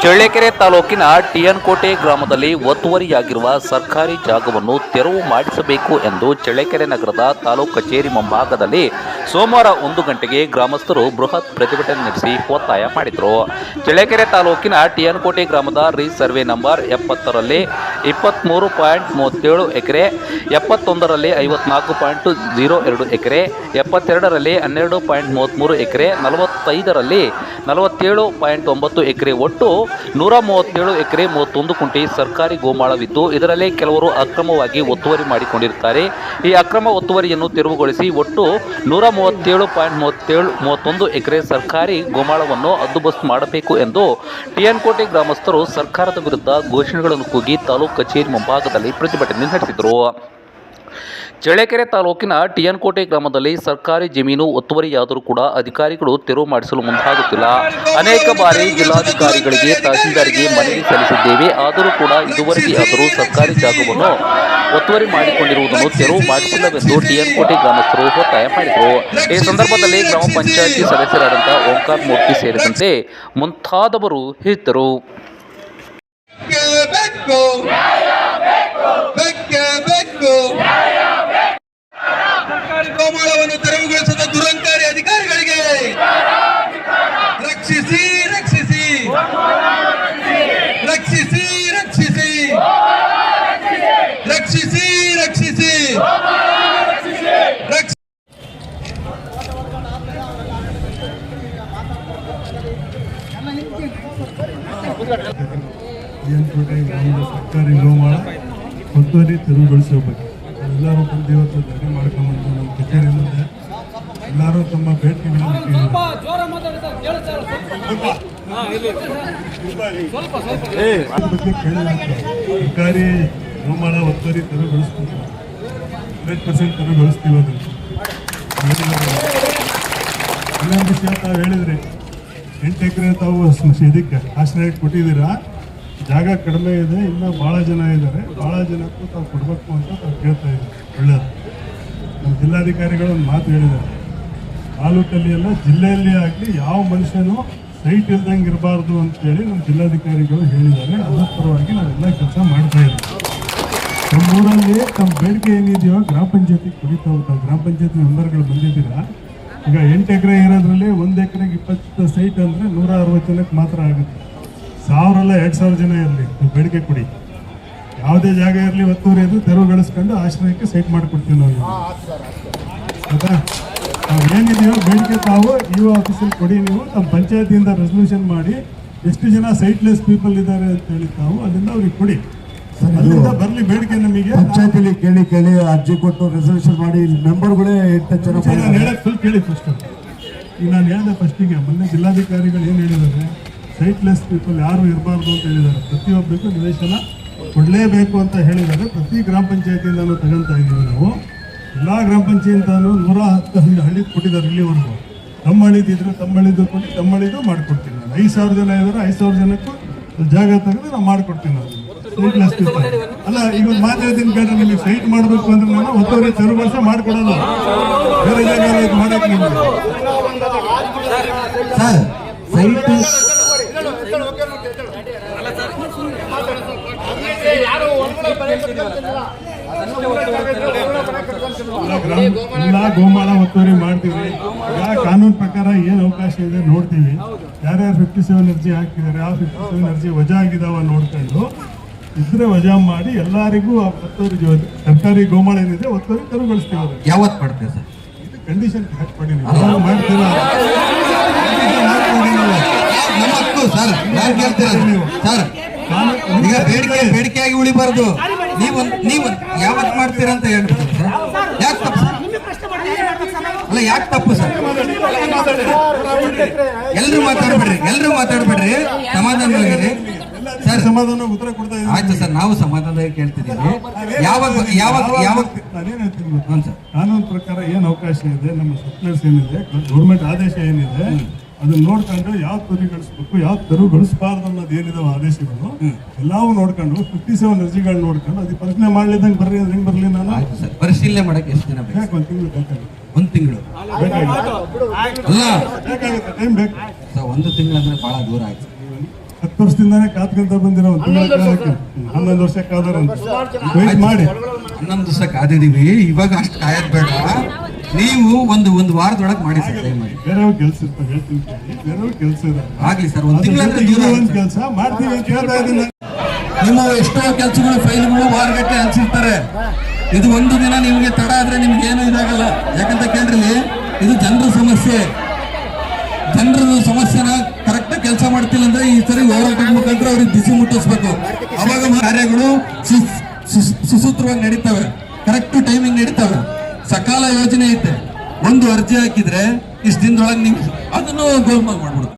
ಚಳ್ಳಕೆರೆ ತಾಲೂಕಿನ ಟಿಎನ್ಕೋಟೆ ಗ್ರಾಮದಲ್ಲಿ ಒತ್ತುವರಿಯಾಗಿರುವ ಸರ್ಕಾರಿ ಜಾಗವನ್ನು ತೆರವು ಮಾಡಿಸಬೇಕು ಎಂದು ಚಳ್ಳಕೆರೆ ನಗರದ ತಾಲೂಕು ಕಚೇರಿ ಮುಂಭಾಗದಲ್ಲಿ ಸೋಮವಾರ 1 ಗಂಟೆಗೆ ಗ್ರಾಮಸ್ಥರು ಬೃಹತ್ ಪ್ರತಿಭಟನೆ ನಡೆಸಿ ಒತ್ತಾಯ ಮಾಡಿದರು. ಚಳ್ಳಕೆರೆ ತಾಲೂಕಿನ ಟಿಎನ್ಕೋಟೆ ಗ್ರಾಮದ ಸರ್ವೆ ನಂಬರ್ 70ರಲ್ಲಿ 23.37 ಎಕರೆ, 71ರಲ್ಲಿ 54.02 ಎಕರೆ, 72ರಲ್ಲಿ 12.33 ಎಕರೆ, 45ರಲ್ಲಿ 47.9 ಎಕರೆ ಒಟ್ಟು 137 ಎಕರೆ 31 ಕುಂಟೆ ಸರ್ಕಾರಿ ಗೋಮಾಳವಿದ್ದು ಇದರಲ್ಲಿ ಕೆಲವರು ಅಕ್ರಮವಾಗಿ ಒತ್ತುವರಿ ಮಾಡಿಕೊಂಡಿರುತ್ತಾರೆ. ಈ ಅಕ್ರಮ ಒತ್ತುವರಿಯನ್ನು ತೆರವುಗೊಳಿಸಿ ಒಟ್ಟು 137.31 ಎಕರೆ ಸರ್ಕಾರಿ ಗೋಮಾಳವನ್ನು ಹದ್ದುಬಸ್ತು ಮಾಡಬೇಕು ಎಂದು ಟಿಎನ್ಕೋಟೆ ಗ್ರಾಮಸ್ಥರು ಸರ್ಕಾರದ ವಿರುದ್ಧ ಘೋಷಣೆಗಳನ್ನು ಕೂಗಿ ತಾಲೂಕು ಕಚೇರಿ ಮುಂಭಾಗದಲ್ಲಿ ಪ್ರತಿಭಟನೆ ನಡೆಸಿದರು. ಚಳ್ಳಕೆರೆ ತಾಲೂಕಿನ ಟಿಎನ್ಕೋಟೆ ಗ್ರಾಮದಲ್ಲಿ ಸರ್ಕಾರಿ ಜಮೀನು ಒತ್ತುವರಿಯಾದರೂ ಕೂಡ ಅಧಿಕಾರಿಗಳು ತೆರವು ಮಾಡಿಸಲು ಮುಂದಾಗುತ್ತಿಲ್ಲ. ಅನೇಕ ಬಾರಿ ಜಿಲ್ಲಾಧಿಕಾರಿಗಳಿಗೆ, ತಹಸೀಲ್ದಾರ್ಗೆ ಮನವಿ ಸಲ್ಲಿಸಿದ್ದೇವೆ. ಆದರೂ ಕೂಡ ಇದುವರೆಗೆ ಆದರೂ ಸರ್ಕಾರಿ ಜಾಗವನ್ನು ಒತ್ತುವರಿ ಮಾಡಿಕೊಂಡಿರುವುದನ್ನು ತೆರವು ಮಾಡಿಸಿಲ್ಲವೆಂದು ಟಿಎನ್ಕೋಟೆ ಗ್ರಾಮಸ್ಥರು ಒತ್ತಾಯ ಮಾಡಿದರು. ಈ ಸಂದರ್ಭದಲ್ಲಿ ಗ್ರಾಮ ಪಂಚಾಯಿತಿ ಸದಸ್ಯರಾದಂಥ ಓಂಕಾರ ಮೂರ್ತಿ ಸೇರಿದಂತೆ ಮುಂತಾದವರು ಇದ್ದರು. ಗೋಮಾಳವನ್ನು ತೆರವುಗೊಳಿಸಿದ ದುರಂಕಾರಿ ಅಧಿಕಾರಿಗಳಿಗೆ ರಕ್ಷಿಸಿ ರಕ್ಷಿಸಿ ರಕ್ಷಿಸಿ ರಕ್ಷಿಸಿ ರಕ್ಷಿಸಿ ರಕ್ಷಿಸಿ ಸರ್ಕಾರಿ ಗೋಮಾಳ ಒತ್ತುವರಿ ತೆರವುಗೊಳಿಸುವ ಬಗ್ಗೆ ಎಲ್ಲರೂ ಬಂದು ಇವತ್ತು ಧರಣಿ ಮಾಡ್ಕೊಂಡ್ಬಂದು ನಮ್ಮ ಕಚೇರಿ ಮುಂದೆ ಎಲ್ಲರೂ ತಮ್ಮ ಬೇಡಿಕೆಗಳನ್ನು ಬಗ್ಗೆ ಕೇಳಿದಂತೆ ಸರ್ಕಾರಿ ಗೋಮಾಳ ಒತ್ತುವರಿ ತೆರವುಗೊಳಿಸ್ತೀವಿ, 100% ತೆರವುಗೊಳಿಸ್ತೀವಿ. ಅದನ್ನು ಇನ್ನೊಂದು ವಿಷಯ ತಾವು ಹೇಳಿದ್ರಿ, 8 ಎಕರೆ ತಾವು ಇದಕ್ಕೆ ಆಶ್ರಯ ಕೊಟ್ಟಿದ್ದೀರಾ. ಜಾಗ ಕಡಿಮೆ ಇದೆ, ಇನ್ನೂ ಭಾಳ ಜನ ಇದ್ದಾರೆ, ಭಾಳ ಜನಕ್ಕೂ ತಾವು ಕೊಡಬೇಕು ಅಂತ ತಾವು ಕೇಳ್ತಾ ಇದ್ದೀವಿ. ಒಳ್ಳೆಯದು. ನಮ್ಮ ಜಿಲ್ಲಾಧಿಕಾರಿಗಳು ಒಂದು ಮಾತು ಹೇಳಿದ್ದಾರೆ, ತಾಲೂಕಲ್ಲಿ ಎಲ್ಲ ಜಿಲ್ಲೆಯಲ್ಲಿ ಆಗಲಿ ಯಾವ ಮನುಷ್ಯನೂ ಸೈಟ್ ಇಲ್ದಂಗೆ ಇರಬಾರ್ದು ಅಂತೇಳಿ ನಮ್ಮ ಜಿಲ್ಲಾಧಿಕಾರಿಗಳು ಹೇಳಿದ್ದಾರೆ. ಅದರ ಪರವಾಗಿ ನಾವೆಲ್ಲ ಕೆಲಸ ಮಾಡ್ತಾ ಇದ್ದೀವಿ. ನಮ್ಮೂರಲ್ಲಿ ತಮ್ಮ ಬೇಡಿಕೆ ಏನಿದೆಯೋ ಗ್ರಾಮ ಪಂಚಾಯತಿಗೆ ಕುಡಿತಾ ಹೋಗ್ತಾರೆ. ಗ್ರಾಮ ಪಂಚಾಯತಿ ಮೆಂಬರ್ಗಳು ಬಂದಿದ್ದೀರಾ. ಈಗ 8 ಎಕರೆ ಇರೋದ್ರಲ್ಲಿ 1 ಎಕರೆಗೆ 20 ಸೈಟ್ ಅಂದರೆ 160 ಜನಕ್ಕೆ ಮಾತ್ರ ಆಗುತ್ತೆ. 1000 ಅಲ್ಲ 2000 ಜನ ಇರಲಿ, ಬೇಡಿಕೆ ಕೊಡಿ. ಯಾವುದೇ ಜಾಗ ಇರಲಿ ಒತ್ತುವರಿ ಅದು ತೆರವುಗೊಳಿಸ್ಕೊಂಡು ಆಶ್ರಯಕ್ಕೆ ಸೈಟ್ ಮಾಡಿಕೊಡ್ತೀವಿ ನಾವು. ಆಯ್ತಾ? ನಾವು ಏನಿದೆಯೋ ಬೇಡಿಕೆ ತಾವು ಇಒ ಆಫೀಸಲ್ಲಿ ಕೊಡಿ. ನೀವು ತಮ್ಮ ಪಂಚಾಯತಿಯಿಂದ ರೆಸಲ್ಯೂಷನ್ ಮಾಡಿ ಎಷ್ಟು ಜನ ಸೈಟ್ಲೆಸ್ ಪೀಪಲ್ ಇದ್ದಾರೆ ಅಂತೇಳಿ ತಾವು ಅಲ್ಲಿಂದ ಅವ್ರಿಗೆ ಕೊಡಿ. ಅಲ್ಲಿಂದ ಬರಲಿ ಬೇಡಿಕೆ. ನಮಗೆ ಪಂಚಾಯತಿಲಿ ಕೇಳಿ ಅರ್ಜಿ ಕೊಟ್ಟು ರೆಸಲ್ಯೂಷನ್ ಮಾಡಿ ಮೆಂಬರ್ಗಳೇ 8 ಜನ. ನಾನು ಹೇಳೋದು ಫುಲ್ ಕೇಳಿ ಫಸ್ಟ್. ಈಗ ನಾನು ಹೇಳಿದೆ ಫಸ್ಟಿಗೆ, ಮೊನ್ನೆ ಜಿಲ್ಲಾಧಿಕಾರಿಗಳು ಏನು ಹೇಳಿದ್ದಾರೆ, ಸೈಟ್ಲೆಸ್ ಪೀಪಲ್ ಯಾರು ಇರಬಾರ್ದು ಅಂತ ಹೇಳಿದ್ದಾರೆ. ಪ್ರತಿಯೊಬ್ಬರಿಗೂ ನಿವೇಶನ ಕೊಡಲೇಬೇಕು ಅಂತ ಹೇಳಿದ್ದಾರೆ. ಪ್ರತಿ ಗ್ರಾಮ ಪಂಚಾಯತಿಯಿಂದಲೂ ತಗೊಂತಾ ಇದ್ದೀವಿ ನಾವು. ಎಲ್ಲ ಗ್ರಾಮ ಪಂಚಾಯತಿಂದಲೂ 110 ಹಳ್ಳಿ ಕೊಟ್ಟಿದ್ದಾರೆ ಇಲ್ಲಿವರೆಗೂ. ತಮ್ಮ ಹಳ್ಳಿದಿದ್ರೆ ತಮ್ಮ ಹಳ್ಳಿದು ಕೊಟ್ಟು ತಮ್ಮ ಹಳ್ಳಿದು ಮಾಡಿಕೊಡ್ತೀನಿ ನಾನು. 5000 ಜನ ಇದ್ದಾರೆ, 5000 ಜನಕ್ಕೂ ಜಾಗ ತೆಗೆದು ನಾವು ಮಾಡಿಕೊಡ್ತೀನಿ. ನಾವು ಸೈಟ್ಲೆಸ್ ಪೀಪಲ್ ಅಲ್ಲ. ಈಗ ಒಂದು ಮಾತಾಡ್ತೀನಿ ಬೇಡ, ನಿಮಗೆ ಸೈಟ್ ಮಾಡಬೇಕು ಅಂದ್ರೆ ನಾನು ಒತ್ತುವರಿ ತೆರವುಗೊಳಿಸಿ ಮಾಡಿಕೊಡೋದು. ಬೇರೆ ಜಾಗ ಮಾಡಕ್ಕೆ ನಿಮಗೆ ಸರ್ ಸೈಟ್ ಎಲ್ಲ ಗೋಮಾಳ ಒತ್ತುವರಿ ಮಾಡ್ತೀವಿ. ಈಗ ಕಾನೂನು ಪ್ರಕಾರ ಏನು ಅವಕಾಶ ಇದೆ ನೋಡ್ತೀವಿ. ಯಾರ್ಯಾರು 57 ಅರ್ಜಿ ಹಾಕಿದ್ದಾರೆ, ಆ 57 ಅರ್ಜಿ ವಜಾ ಆಗಿದಾವ ನೋಡ್ಕೊಂಡು ಇದ್ರೆ ವಜಾ ಮಾಡಿ ಎಲ್ಲರಿಗೂ ಆ ಒತ್ತುವರಿ ಸರ್ಕಾರಿ ಗೋಮಾಳ ಏನಿದೆ ಒತ್ತುವರಿ ತೆರವುಗೊಳಿಸ್ತೀವಿ. ಯಾವತ್ತು ಮಾಡ್ತೇವೆ ಸರ್? ಇದು ಕಂಡೀಷನ್ ಹಾಕ್ಬೇಡಿ, ಮಾಡ್ತೀರಾ? ಈಗ ಬೇಡಿಕೆಯಾಗಿ ಉಳಿಬಾರ್ದು. ನೀವು ಯಾವತ್ತು ಮಾಡ್ತೀರಾ ಅಂತ ಹೇಳ್ಬಿಟ್ಟು ಸರ್. ಯಾಕೆ ತಪ್ಪು ಸರ್? ಅಲ್ಲ, ಯಾಕೆ ತಪ್ಪು ಸರ್? ಎಲ್ಲರೂ ಮಾತಾಡ್ಬೇಡ್ರಿ, ಸಮಾಧಾನವಾಗಿರಿ ಸರ್. ಸಮಾಧಾನ ಉತ್ತರ ಕೊಡ್ತಾ ಇದ್ದೀವಿ. ಆಯ್ತು ಸರ್, ನಾವು ಸಮಾಧಾನವಾಗಿ ಕೇಳ್ತಿದ್ದೀವಿ. ಯಾವಾಗ ನಾನೇನು ಹೇಳ್ತೀನಿ ಗೊತ್ತಾ ಸರ್, ಕಾನೂನು ಪ್ರಕಾರ ಏನು ಅವಕಾಶ ಇದೆ, ನಮ್ಮ ಸರ್ಕ್ಯುಲರ್ಸ್ ಏನಿದೆ, ಗೌರ್ಮೆಂಟ್ ಆದೇಶ ಏನಿದೆ ಅದನ್ನ ನೋಡ್ಕೊಂಡು ಯಾವ ತೆರವುಗೊಳಿಸ್ಬೇಕು, ಯಾವ ತೆರವುಗೊಳಿಸಬಾರ್ದು ಅನ್ನೋದು ಏನಿದಾವ ಆದೇಶಗಳು ಎಲ್ಲವೂ ನೋಡ್ಕೊಂಡು 57 ಅರ್ಜಿಗಳು ನೋಡ್ಕೊಂಡು ಅದಕ್ಕೆ ಪರಿಶೀಲನೆ ಮಾಡ್ಲಿದ್ದಂಗೆ ಬರ್ರಿ ಅಂದ್ರೆ ಹೆಂಗೆ ಬರಲಿ ನಾನು? ಪರಿಶೀಲನೆ ಮಾಡಕ್ಕೆ ಎಷ್ಟು ದಿನ ಬೇಕು? 1 ತಿಂಗಳು ಬೇಕಾಗುತ್ತೆ. 1 ತಿಂಗಳು ಬೇಕಾಗುತ್ತೆ, ಟೈಮ್ ಬೇಕು. 1 ತಿಂಗಳು ಅಂದ್ರೆ ಬಹಳ ದೂರ ಆಯ್ತು. 10 10 ವರ್ಷದಿಂದಾನೇ ಕಾತ್ಕೊಂತ ಬಂದಿರೋ ಒಂದು ತಿಂಗಳ ಕಾಲಕ್ಕೆ 11 ವರ್ಷ ಕಾದಾರಂತ ವೆಯ್ಟ್ ಮಾಡಿ. 11 ವರ್ಷ ಕಾದಿದೀವಿ, ಇವಾಗ ಅಷ್ಟು ಕಾಯೋದ್ ಬೇಡ. ನೀವು ಒಂದು ವಾರದೊಳಗೆ ಮಾಡಿ ಸರ್, ದಯಮಾಡಿ. ಬೇರೆಯವ್ರ ಕೆಲಸ ಇರ್ತಾರೆ, ಹೇಳ್ತೀನಿ ಕೇಳಿ. ಬೇರೆಯವ್ರ ಕೆಲಸ ಇದಾರೆ, ಆಗ್ಲಿ ಸರ್. ಒಂದು ತಿಂಗಳ ಒಂದು ಕೆಲಸ ಮಾಡ್ತೀವಿ ಅಂತ ಹೇಳ್ತಾ ಇದ್ದೀನಿ. ನಿಮ್ಮ ಎಷ್ಟೋ ಕೆಲಸಗಳು ಫೈಲ್ಗಳು ವಾರಗಟ್ಟಲೆ ಹಂಚಿರ್ತಾರೆ. ಇದು ಒಂದು ದಿನ ನಿಮಗೆ ತಡ ಆದ್ರೆ ನಿಮ್ಗೆ ಏನು ಇದಾಗಲ್ಲ. ಯಾಕಂತ ಕೇಳ್ರಿ, ಇದು ಜನರ ಸಮಸ್ಯೆ. ಜನರ ಸಮಸ್ಯೆನ ಕರೆಕ್ಟ್ ಕೆಲಸ ಮಾಡ್ತಿಲ್ಲ ಅಂದ್ರೆ ಈ ಸರಿ ಹೋರಾಟದ ಮುಖಾಂತರ ಅವ್ರಿಗೆ ಬಿಸಿ ಮುಟ್ಟಿಸ್ಬೇಕು. ಅವಾಗ ಕಾರ್ಯಗಳು ಸುಸೂತ್ರವಾಗಿ ನಡೀತವೆ, ಕರೆಕ್ಟ್ ಟೈಮಿಂಗ್ ನಡೀತವೆ. ಸಕಾಲ ಯೋಜನೆ ಐತೆ. ಒಂದು ಅರ್ಜಿ ಹಾಕಿದ್ರೆ ಇಷ್ಟು ದಿನದೊಳಗೆ ನೀವು ಅದನ್ನು ಗೋಲ್ಮಾಲ್ ಮಾಡ್ಬಿಡುತ್ತೆ.